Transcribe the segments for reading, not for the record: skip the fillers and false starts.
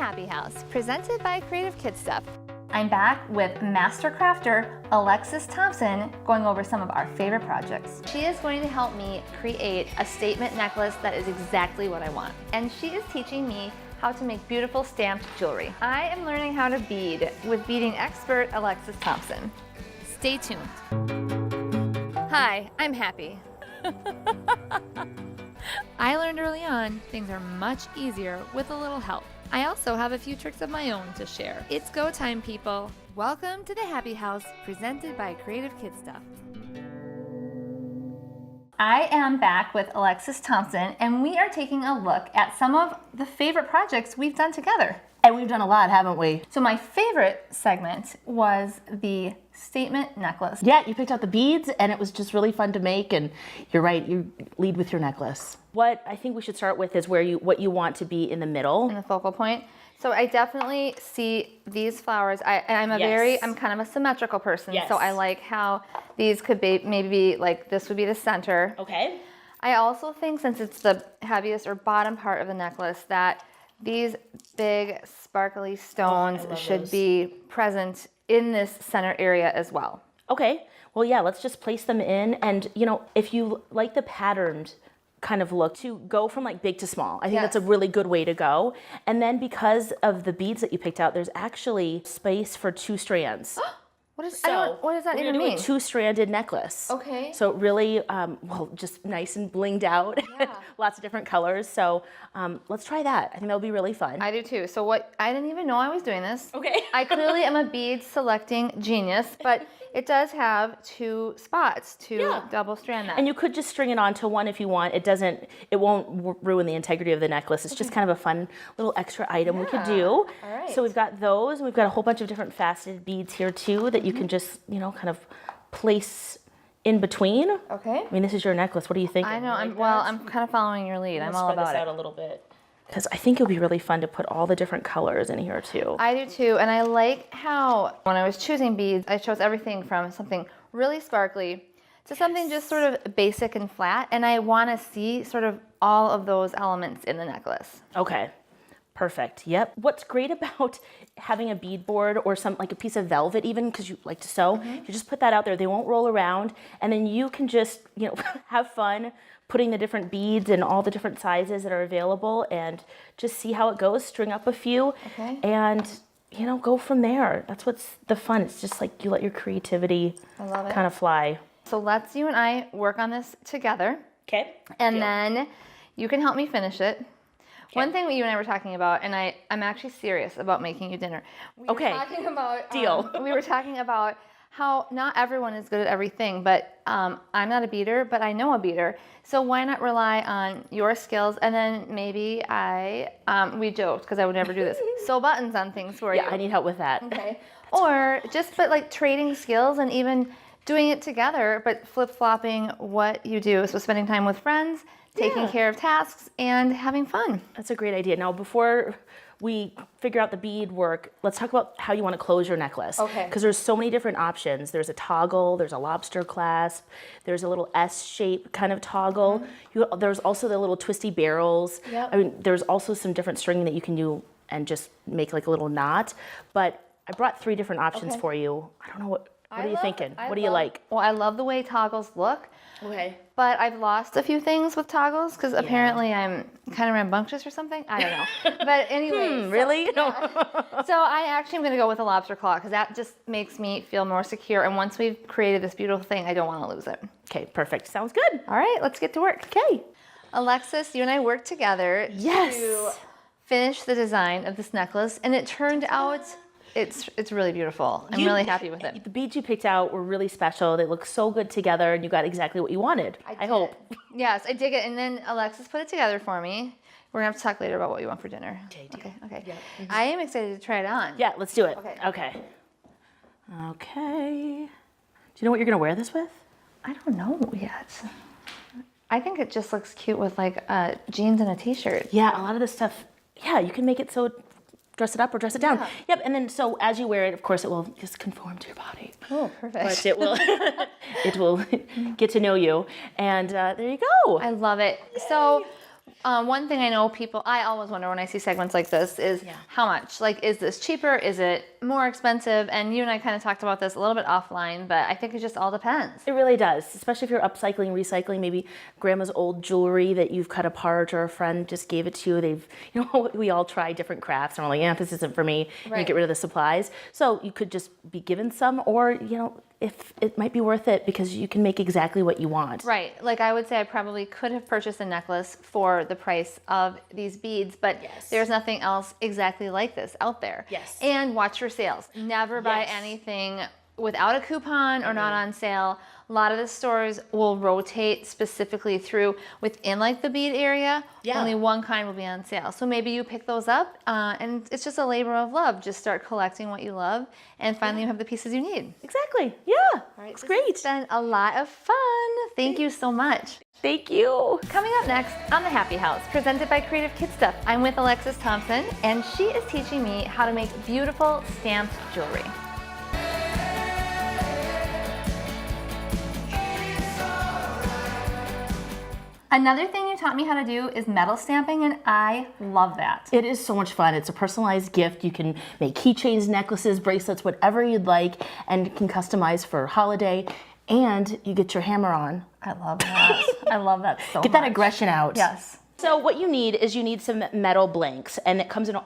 Happi House, presented by Creative Kid Stuff. I'm back with master crafter Alexis Thompson, going over some of our favorite projects. She is going to help me create a statement necklace that is exactly what I want. And she is teaching me how to make beautiful stamped jewelry. I am learning how to bead with beading expert Alexis Thompson. Stay tuned. Hi, I'm Happi. I learned early on things are much easier with a little help. I also have a few tricks of my own to share. It's go time, people. Welcome to the Happi House, presented by Creative Kid Stuff. I am back with Alexis Thompson, and we are taking a look at some of the favorite projects we've done together. And we've done a lot, haven't we? So my favorite segment was the statement necklace. Yeah, you picked out the beads and it was just really fun to make, and you're right, you lead with your necklace. What I think we should start with is what you want to be in the middle. In the focal point. So I definitely see these flowers. I'm kind of a symmetrical person. Yes. So I like how these could be, maybe like this would be the center. Okay. I also think, since it's the heaviest or bottom part of the necklace, that these big sparkly stones should be present in this center area as well. Okay, well, yeah, let's just place them in. And if you like the patterned kind of look, to go from like big to small, I think that's a really good way to go. And then because of the beads that you picked out, there's actually space for 2 strands. What does that even mean? A 2-stranded necklace. Okay. So really, just nice and blinged out. Yeah. Lots of different colors. So let's try that. I think that'll be really fun. I do too. So I didn't even know I was doing this. Okay. I clearly am a bead selecting genius, but it does have 2 spots to double strand that. And you could just string it onto one if you want. It won't ruin the integrity of the necklace. It's just kind of a fun little extra item we could do. All right. So we've got those, and we've got a whole bunch of different faceted beads here too that you can just, kind of place in between. Okay. I mean, this is your necklace. What do you think? I know. I'm kind of following your lead. I'm all about spread this it. out a little bit. Because I think it would be really fun to put all the different colors in here too. I do too, and I like how when I was choosing beads, I chose everything from something really sparkly to something just sort of basic and flat, and I want to see sort of all of those elements in the necklace. Okay, perfect. Yep. What's great about having a bead board or like a piece of velvet, even because you like to sew, you just put that out there. They won't roll around, and then you can just have fun putting the different beads in all the different sizes that are available, and just see how it goes. String up a few, and go from there. That's what's the fun. It's just like you let your creativity kind of fly. So let's you and I work on this together. Okay. And then you can help me finish it. One thing that you and I were talking about, and I'm actually serious about making you dinner. We were talking about, Deal. We were talking about how not everyone is good at everything, but I'm not a beader, but I know a beader. So why not rely on your skills? And then maybe we joked, because I would never do this, sew buttons on things for you. Yeah, I need help with that. Okay. Or but like trading skills and even doing it together, but flip-flopping what you do. So spending time with friends, taking care of tasks, and having fun. That's a great idea. Now, before we figure out the bead work, let's talk about how you want to close your necklace. Okay. Because there's so many different options. There's a toggle, there's a lobster clasp, there's a little S-shape kind of toggle. There's also the little twisty barrels. Yep. I mean, there's also some different stringing that you can do and just make like a little knot. But I brought 3 different options for you. I don't know what are you thinking? What do you like? Well, I love the way toggles look. Okay. But I've lost a few things with toggles because apparently I'm kind of rambunctious or something. I don't know. But anyway. Really? So I actually am going to go with a lobster claw because that just makes me feel more secure. And once we've created this beautiful thing, I don't want to lose it. Okay, perfect. Sounds good. All right, let's get to work. Okay. Alexis, you and I worked together to finish the design of this necklace. And it turned out it's really beautiful. I'm really happy with it. The beads you picked out were really special. They look so good together, and you got exactly what you wanted. I hope. Yes, I dig it. And then Alexis put it together for me. We're gonna have to talk later about what you want for dinner. Okay. Yeah. I am excited to try it on. Yeah, let's do it. Okay. Do you know what you're gonna wear this with? I don't know yet. I think it just looks cute with like jeans and a t-shirt. Yeah, a lot of this stuff. Yeah, you can make it so. Dress it up or dress it down. Yeah. Yep, and then so as you wear it, of course, it will just conform to your body. Oh, perfect. But it will get to know you. And there you go. I love it. So One thing I know I always wonder when I see segments like this is how much? Like, is this cheaper? Is it more expensive? And you and I kind of talked about this a little bit offline, but I think it just all depends. It really does, especially if you're upcycling, recycling, maybe grandma's old jewelry that you've cut apart or a friend just gave it to you. We all try different crafts and we're like, this isn't for me. And you get rid of the supplies. So you could just be given some, or, if it might be worth it because you can make exactly what you want. Right. Like I would say I probably could have purchased a necklace for the price of these beads, but there's nothing else exactly like this out there. Yes. And watch your sales. Never buy anything without a coupon or not on sale. A lot of the stores will rotate specifically through within like the bead area. Only one kind will be on sale. So maybe you pick those up and it's just a labor of love. Just start collecting what you love and finally you have the pieces you need. Exactly. Yeah. All right, it's great. It's been a lot of fun. Thank you so much. Thank you. Coming up next on the Happi House, presented by Creative Kid Stuff, I'm with Alexis Thompson and she is teaching me how to make beautiful stamped jewelry. Another thing you taught me how to do is metal stamping, and I love that. It is so much fun. It's a personalized gift. You can make keychains, necklaces, bracelets, whatever you'd like, and can customize for holiday, and you get your hammer on. I love that. I love that so much. Get that aggression out. Yes. So what you need is some metal blanks, and it comes in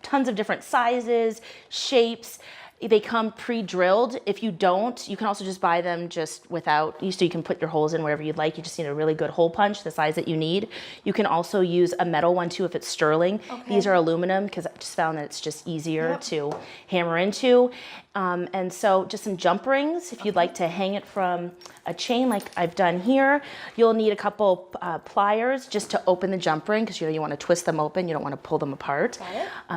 tons of different sizes, shapes. They come pre-drilled. If you don't, you can also just buy them just without, so you can put your holes in wherever you'd like. You just need a really good hole punch, the size that you need. You can also use a metal one too if it's sterling. These are aluminum because I just found that it's just easier to hammer into. And so just some jump rings if you'd like to hang it from a chain like I've done here. You'll need a couple pliers just to open the jump ring because you want to twist them open. You don't want to pull them apart.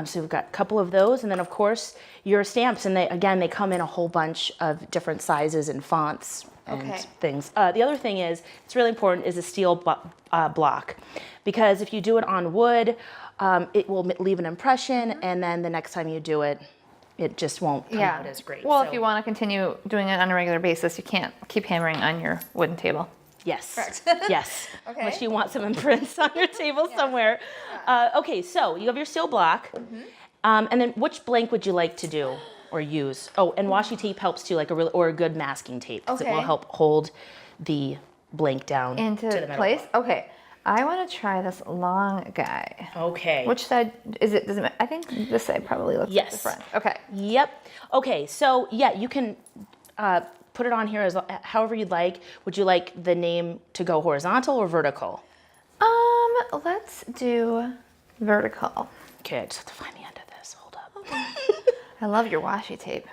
So we've got a couple of those, and then of course your stamps, and they come in a whole bunch of different sizes and fonts and things. The other thing it's really important is a steel block, because if you do it on wood, it will leave an impression, and then the next time you do it, it just won't come out as great. Well, if you want to continue doing it on a regular basis, you can't keep hammering on your wooden table. Yes. Correct. Yes. Unless you want some imprints on your table somewhere. Okay, so you have your steel block. And then which blank would you like to do or use? Oh, and washi tape helps too, like a good masking tape, because it will help hold the blank down into to the metal place. block. Okay. I want to try this long guy. Okay. Which side is it? I think this side probably looks like the front. Okay. Yep. Okay. So you can put it on here as however you'd like. Would you like the name to go horizontal or vertical? Let's do vertical. Okay. I just have to find the end of this. Hold up. I love your washi tape.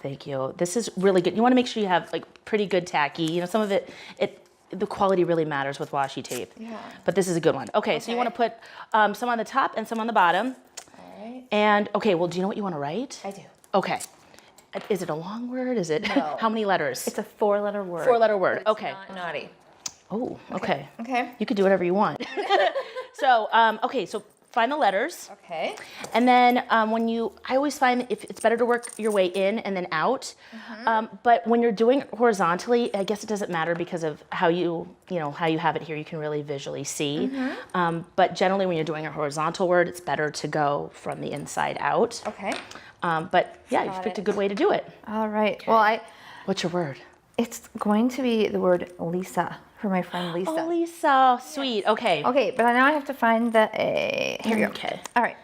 Thank you. This is really good. You want to make sure you have like pretty good tacky. Some of the quality really matters with washi tape. Yeah. But this is a good one. Okay, so you want to put some on the top and some on the bottom. All right. And okay, well, do you know what you want to write? I do. Okay. Is it a long word? Is it how many letters? It's a 4-letter word. 4-letter word. It's okay. Not naughty. Oh, okay. Okay. You could do whatever you want. So, so find the letters. Okay. And then I always find if it's better to work your way in and then out. But when you're doing it horizontally, I guess it doesn't matter because of how you have it here. You can really visually see. But generally, when you're doing a horizontal word, it's better to go from the inside out. Okay. But you've picked a good way to do it. All right. Okay. Well, What's your word? It's going to be the word Lisa for my friend Lisa. Oh, Lisa. Sweet. Yes. Okay. Okay, but now I have to find the A. Here we go. Okay. All right.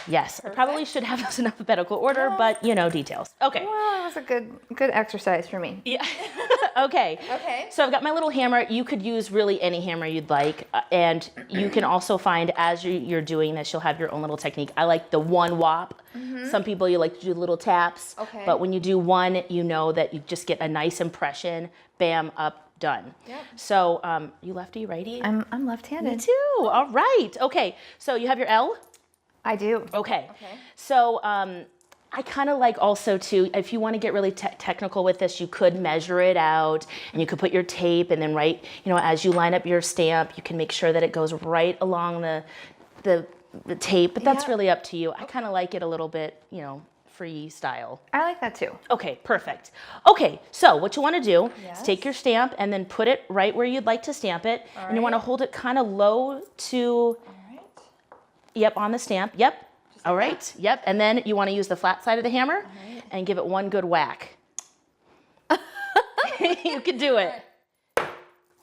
Yes. Perfect. I probably should have those in alphabetical order, but details. Okay. Well, it was a good exercise for me. Yeah. Okay. Okay. So I've got my little hammer. You could use really any hammer you'd like. And you can also find, as you're doing this, you'll have your own little technique. I like the one whop. Some people, you like to do little taps. Okay. But when you do one, you know that you just get a nice impression. Bam, up, done. Yep. So you lefty, righty? I'm left-handed. Me too. All right. Okay. So you have your L? I do. Okay. So I kind of like also too, if you want to get really technical with this, you could measure it out and you could put your tape and then as you line up your stamp, you can make sure that it goes right along the tape, but that's really up to you. I kind of like it a little bit, free style. I like that too. Okay, perfect. Okay, so what you want to do Yes. is take your stamp and then put it right where you'd like to stamp it. All And you want to right. hold it kind of low to, All right. yep, on the stamp. Yep. Just All like right. that? Yep. And then you want to use the flat side of the hammer right. and give it one good whack. You can do it.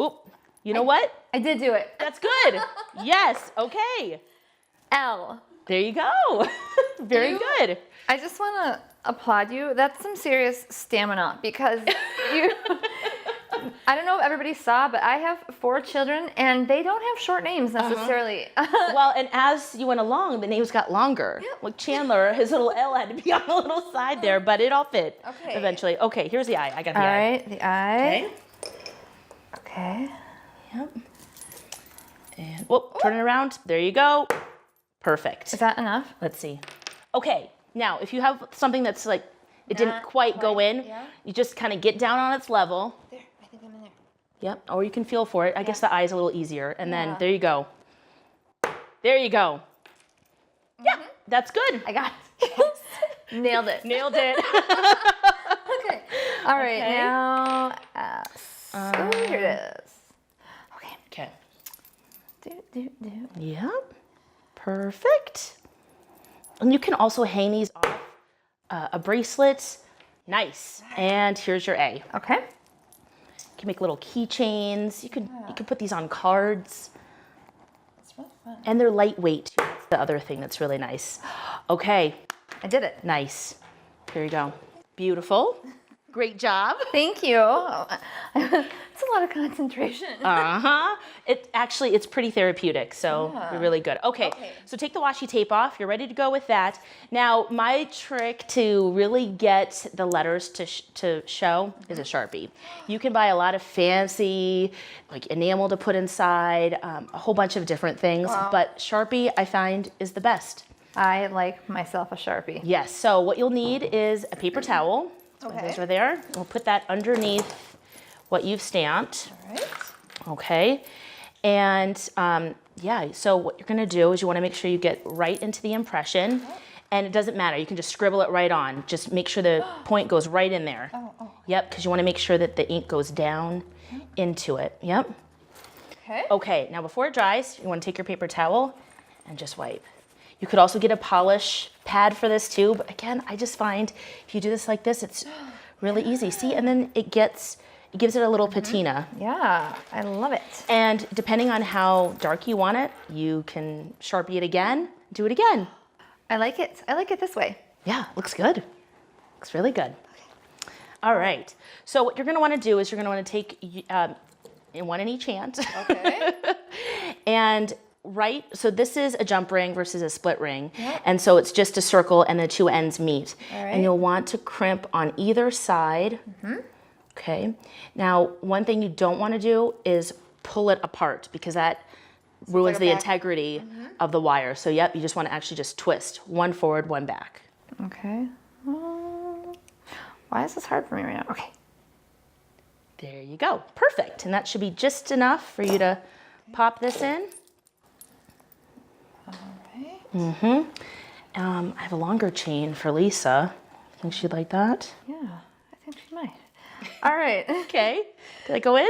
Oop. You know what? I did do it. That's good. Yes. Okay. L. There you go. Very You- good. I just want to applaud you. That's some serious stamina because you. I don't know if everybody saw, but I have 4 children and they don't have short names necessarily. Well, and as you went along, the names got longer. Yep. Like Chandler, his little L had to be on the little side there, but it all fit Okay. eventually. Okay, here's the I. I got the All I. right, the I. Okay. Okay. Yep. And whoop, turn it around. There you go. Perfect. Is that enough? Let's see. Okay, now if you have something that's like, it didn't Not quite go quite, in, yeah. you just kind of get down on its level. There, I think I'm in there. Yep, or you can feel for it. I guess the I is a little easier. And then Yeah. there you go. There you go. Yeah, that's good. I got it. Nailed it. Nailed it. Okay. All right, Okay. now S. Oh, here it is. Okay. Okay. Do. Yep. Perfect. And you can also hang these off a bracelet. Nice. And here's your A. Okay. You can make little keychains. You can put these on cards. That's really fun. And they're lightweight too. That's the other thing that's really nice. Okay. I did it. Nice. Here you go. Beautiful. Great job. Thank you. It's a lot of concentration. Uh-huh. It's pretty therapeutic, so Yeah. you're really good. Okay, so take the washi tape off. You're ready to go with that. Now, my trick to really get the letters to show is a Sharpie. You can buy a lot of fancy, like enamel to put inside, a whole bunch of different things, but Sharpie, I find, is the best. I like myself a Sharpie. Yes, so what you'll need is a paper towel. Okay. Those are there. We'll put that underneath what you've stamped. All right. Okay, and yeah, so what you're gonna do is you wanna make sure you get right into the impression, and it doesn't matter, you can just scribble it right on. Just make sure the point goes right in there. Oh. Yep, because you wanna make sure that the ink goes down into it. Yep. Okay. Okay, now before it dries, you wanna take your paper towel and just wipe. You could also get a polish pad for this too, but again, I just find if you do this like this, it's really easy. See, and then it gives it a little patina. Yeah, I love it. And depending on how dark you want it, you can Sharpie it again, do it again. I like it. I like it this way. Yeah, looks good. Looks really good. All right, so what you're gonna wanna do is you're gonna wanna take one in each hand. Okay. And so this is a jump ring versus a split ring. And so it's just a circle and the 2 ends meet. All right. And you'll want to crimp on either side. Okay. Now, one thing you don't want to do is pull it apart because that ruins like a the back- integrity of the wire. So yep, you just want to actually just twist one forward, one back. Okay. Why is this hard for me right now? Okay. There you go. Perfect. And that should be just enough for you to pop this in. All right. I have a longer chain for Lisa. Think she'd like that? Yeah, I think she might. All right. Okay. Did I go in?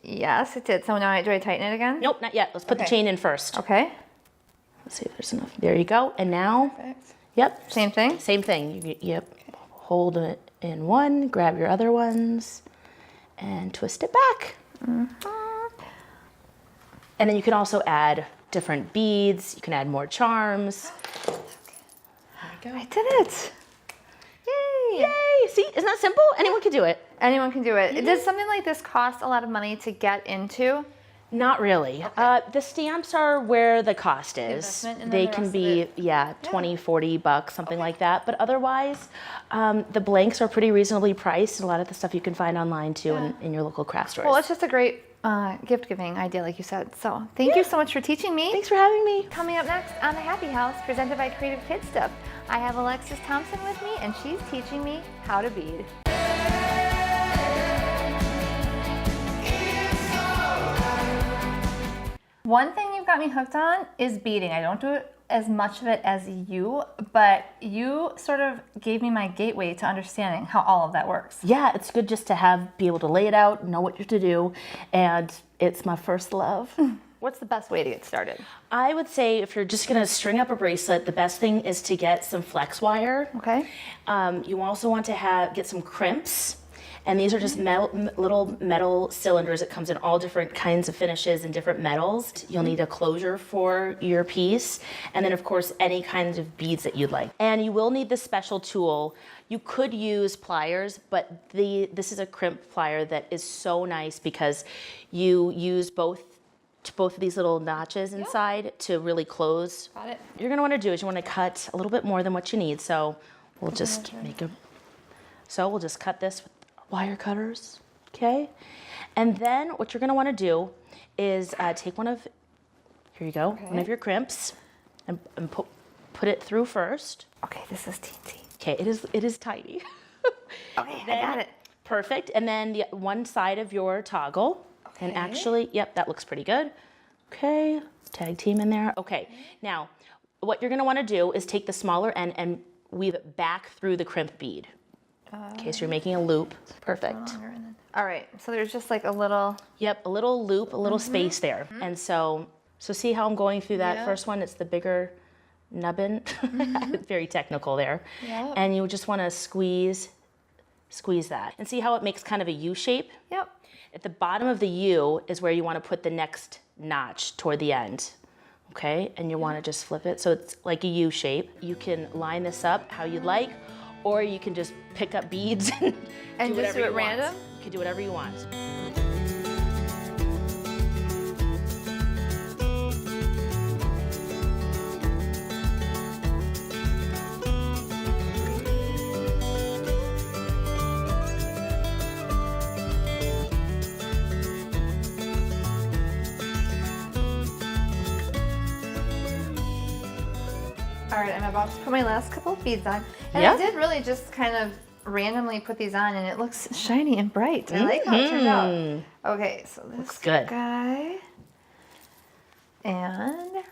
Yes, it did. So now do I tighten it again? Nope, not yet. Let's put the Okay. chain in first. Okay. Let's see if there's enough. There you go. And now, Perfect. yep, Same thing? same thing. Yep. Hold it in one, grab your other ones, and twist it back. And then you can also add different beads. You can add more charms. I did it. Yay. Yay! See, isn't that simple? Anyone can do it. Anyone can do it. Does something like this cost a lot of money to get into? Not really. The stamps are where the cost is. investment, and then They the can rest be, of $20, $40, something like that. But otherwise, the blanks are pretty reasonably priced. A lot of the stuff you can find online too in your local craft stores. Well, it's just a great gift-giving idea, like you said. So thank you so much for teaching me. Thanks for having me. Coming up next on the Happi House, presented by Creative Kid Stuff, I have Alexis Thompson with me, and she's teaching me how to bead. One thing you've got me hooked on is beading. I don't do it as much of it as you, but you sort of gave me my gateway to understanding how all of that works. Yeah, it's good just to be able to lay it out, know what you're to do, and it's my first love. What's the best way to get started? I would say if you're just gonna string up a bracelet, the best thing is to get some flex wire. Okay. You also want to get some crimps. And these are just little metal cylinders. It comes in all different kinds of finishes and different metals. You'll need a closure for your piece. And then of course, any kinds of beads that you'd like. And you will need this special tool. You could use pliers, but this is a crimp plier that is so nice because you use both of these little notches inside to really close. Got it. What you're gonna wanna do is you wanna cut a little bit more than what you need. So we'll just we'll just cut this with wire cutters, okay? And then what you're gonna wanna do is take one of your crimps and put it through first. Okay, this is teensy. Okay, it is tiny. Okay, I got it. Perfect, and then the one side of your toggle. Okay. And actually, yep, that looks pretty good. Okay, tag team in there. Okay, now what you're gonna wanna do is take the smaller end and weave it back through the crimp bead. Okay, so you're making a loop. Perfect. All right, so there's just like a little... Yep, a little loop, a little space there. And so see how I'm going through that first one? It's the bigger nubbin. Very technical there. Yep. And you just want to squeeze that. And see how it makes kind of a U shape? Yep. At the bottom of the U is where you want to put the next notch toward the end. Okay, and you want to just flip it so it's like a U shape. You can line this up how you'd like, or you can just pick up beads and do whatever you want. Random? You can do whatever you want. All right, I'm about to put my last couple of beads on. And I did really just kind of randomly put these on and it looks shiny and bright. I like how it turned out. Okay, so this looks good. Guy and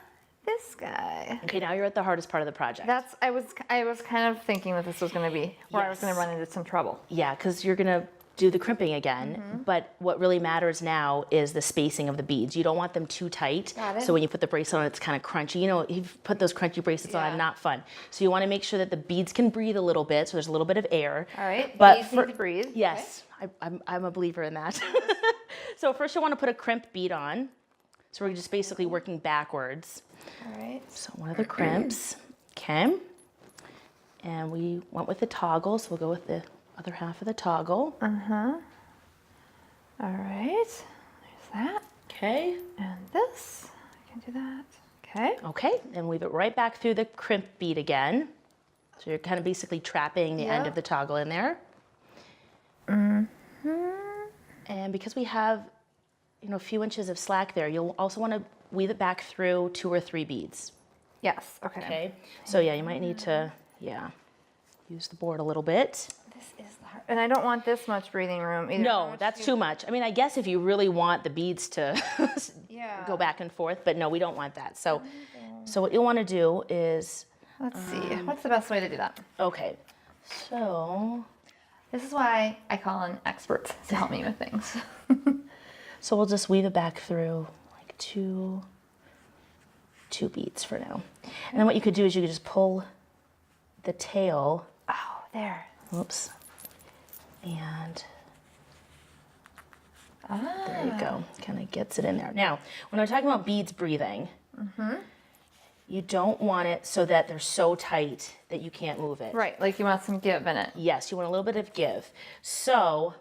this guy. Okay, now you're at the hardest part of the project. I was kind of thinking that this was going to be where I was going to run into some trouble. Yeah, because you're going to do the crimping again, but what really matters now is the spacing of the beads. You don't want them too tight. Got it. So when you put the bracelet on, it's kind of crunchy. You know, you've put those crunchy bracelets on, not fun. So you want to make sure that the beads can breathe a little bit, so there's a little bit of air. All right, but beads need to breathe. Yes, okay. I'm a believer in that. So first you want to put a crimp bead on. So we're just basically working backwards. All right. So one of the crimps, okay. And we went with the toggle, so we'll go with the other half of the toggle. All right, there's that. Okay. And this, I can do that. Okay. Okay, and weave it right back through the crimp bead again. So you're kind of basically trapping the end of the toggle in there. And because we have, a few inches of slack there, you'll also want to weave it back through 2 or 3 beads. Yes, okay. Okay, so yeah, you might need to, use the board a little bit. This is the hard, and I don't want this much breathing room either. No, that's too much. I mean, I guess if you really want the beads to go back and forth, but no, we don't want that. So what you'll want to do is... Let's see, what's the best way to do that? Okay, so... This is why I call in experts to help me with things. So we'll just weave it back through like two beads for now. And then what you could do is you could just pull the tail. Oh, there. Whoops. And there you go. Kind of gets it in there. Now, when I'm talking about beads breathing, you don't want it so that they're so tight that you can't move it. Right, like you want some give in it. Yes, you want a little bit of give. So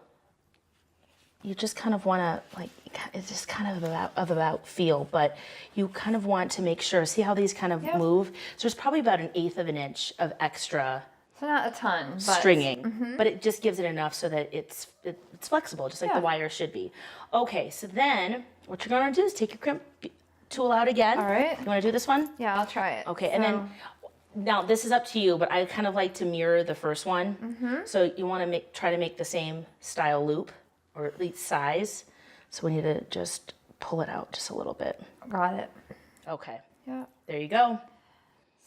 you just kind of want to, like, it's just kind of about feel, but you kind of want to make sure, see how these kind of move? So there's probably about 1/8 of an inch of extra. So not a ton, but stringing, but it just gives it enough so that it's flexible, just like the wire should be. Okay, so then what you're gonna do is take your crimp tool out again. All right. You wanna do this one? Yeah, I'll try it. Okay, and then, now this is up to you, but I kind of like to mirror the first one. So you wanna try to make the same style loop, or at least size. So we need to just pull it out just a little bit. Got it. Okay. Yeah. There you go.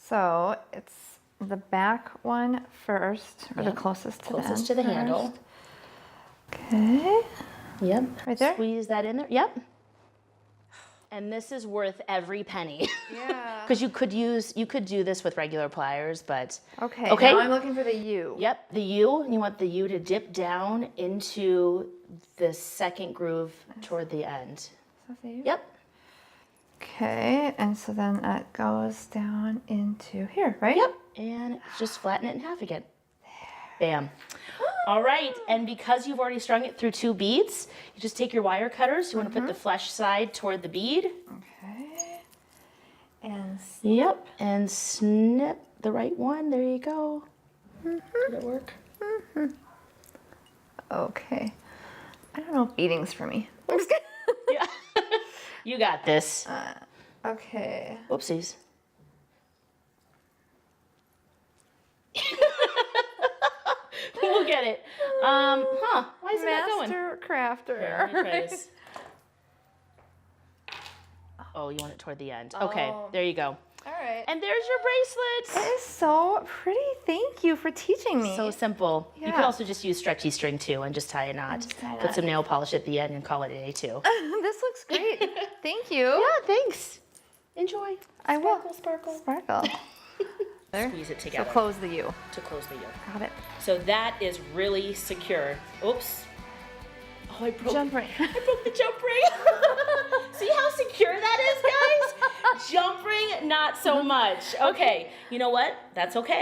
So it's the back one first, or the Yep. closest to Closest the to the end handle. first. Okay. Yep. Right there? Squeeze that in there. Yep. And this is worth every penny. Yeah. Because you could do this with regular pliers, but Okay, Okay. now I'm looking for the U. Yep, the U, and you want the U to dip down into the second groove toward the end. Is that the U? Yep. Okay, and so then that goes down into here, right? Yep. And just flatten it in half again. Bam. All right, and because you've already strung it through 2 beads, you just take your wire cutters. You want to put the flesh side toward the bead. Okay. And Yep, and snip the right one. There you go. Did it work? okay. I don't know if beading's for me. I'm just kidding. Yeah. You got this. Okay. Whoopsies. We'll get it. Why isn't that going? Master crafter. Here, let me try this. Oh, you want it toward the end. Okay, Oh. there you go. All right. And there's your bracelet. That is so pretty. Thank you for teaching me. So simple. You could Yeah. also just use stretchy string too and just tie a knot. Just tie a Put knot. some nail polish at the end and call it a day too. This looks great. Thank you. Yeah, thanks. Enjoy. I will. Sparkle. Sparkle. There. Squeeze it So together close the U. to close the U. Got it. So that is really secure. Oops. Oh, I broke, Jump ring. I broke the jump ring. See how secure that is, guys? Jump ring, not so much. Okay, you know what? That's okay.